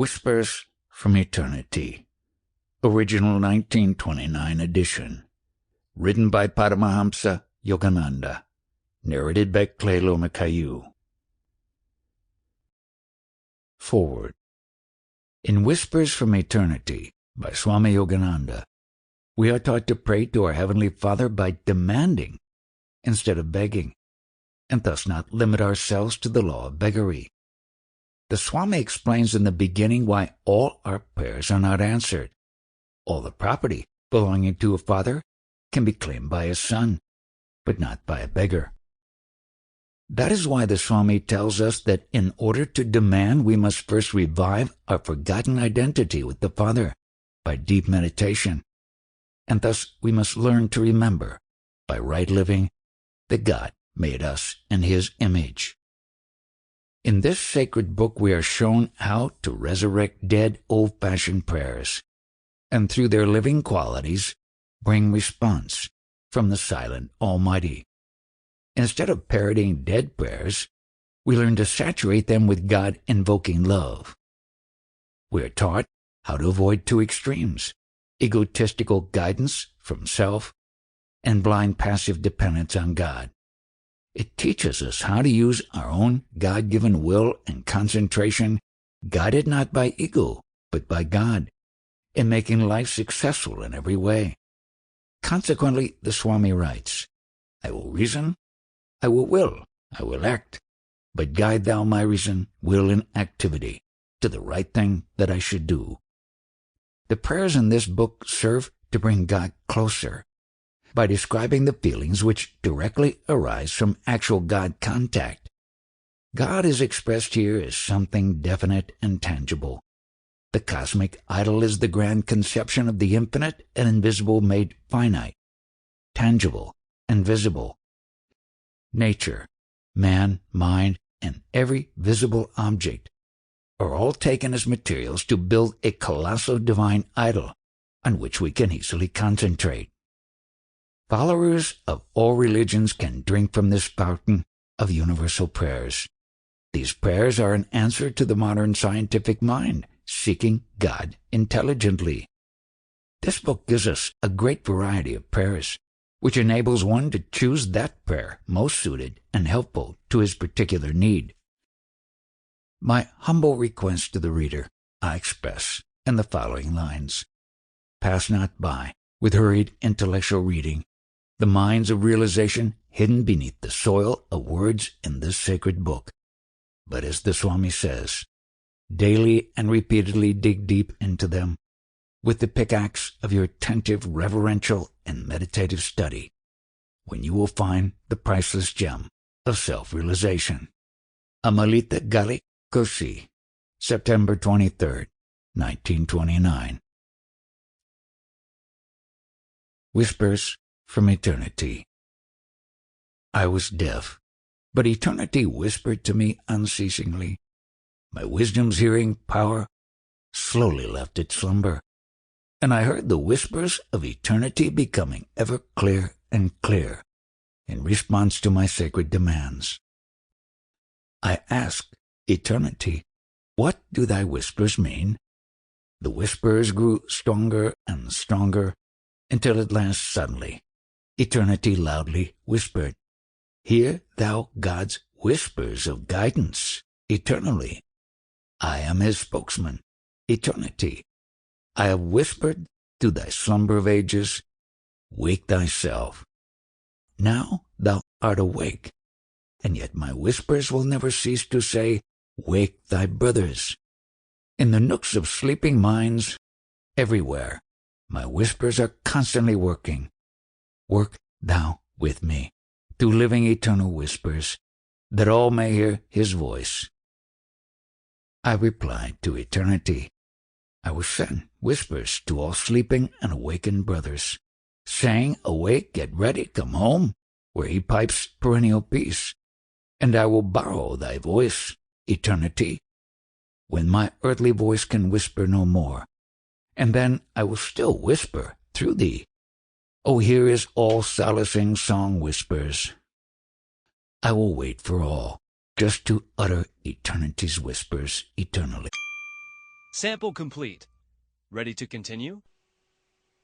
Whispers from Eternity, original 1929 edition, written by Paramhansa Yogananda, narrated by Lomakayu. Forward. In Whispers from Eternity by Swami Yogananda, we are taught to pray to our Heavenly Father by demanding instead of begging, and thus not limit ourselves to the law of beggary. The Swami explains in the beginning why all our prayers are not answered. All the property belonging to a father can be claimed by a son, but not by a beggar. That is why the Swami tells us that in order to demand, we must first revive our forgotten identity with the Father by deep meditation, and thus we must learn to remember, by right living, that God made us in His image. In this sacred book we are shown how to resurrect dead old-fashioned prayers, and through their living qualities bring response from the silent Almighty. Instead of parodying dead prayers, we learn to saturate them with God-invoking love. We are taught how to avoid two extremes: egotistical guidance from self and blind passive dependence on God. It teaches us how to use our own God-given will and concentration, guided not by ego, but by God, in making life successful in every way. Consequently, the Swami writes, I will reason, I will act, but guide thou my reason, will, and activity to the right thing that I should do. The prayers in this book serve to bring God closer, by describing the feelings which directly arise from actual God contact. God is expressed here as something definite and tangible. The cosmic idol is the grand conception of the infinite and invisible made finite, tangible, and visible. Nature, man, mind, and every visible object are all taken as materials to build a colossal divine idol on which we can easily concentrate. Followers of all religions can drink from this fountain of universal prayers. These prayers are an answer to the modern scientific mind, seeking God intelligently. This book gives us a great variety of prayers, which enables one to choose that prayer most suited and helpful to his particular need. My humble request to the reader I express in the following lines. Pass not by, with hurried intellectual reading, the mines of realization hidden beneath the soil of words in this sacred book. But as the Swami says, daily and repeatedly dig deep into them with the pickaxe of your attentive, reverential, and meditative study, when you will find the priceless gem of self-realization. Amalita Gali Kosi, September 23rd, 1929. Whispers from Eternity. I was deaf, but eternity whispered to me unceasingly. My wisdom's hearing power slowly left its slumber, and I heard the whispers of eternity becoming ever clear and clear in response to my sacred demands. I asked eternity, what do thy whispers mean? The whispers grew stronger and stronger, until at last suddenly eternity loudly whispered, Hear thou God's whispers of guidance eternally. I am his spokesman, eternity. I have whispered to thy slumber of ages, Wake thyself. Now thou art awake, and yet my whispers will never cease to say, Wake thy brothers. In the nooks of sleeping minds, everywhere, my whispers are constantly working. Work thou with me, through living eternal whispers, that all may hear his voice. I replied to eternity. I will send whispers to all sleeping and awakened brothers, saying, Awake, get ready, come home, where he pipes perennial peace. And I will borrow thy voice, eternity, when my earthly voice can whisper no more. And then I will still whisper through thee. Oh, here is all solacing song whispers. I will wait for all, just to utter eternity's whispers eternally. Sample complete. Ready to continue?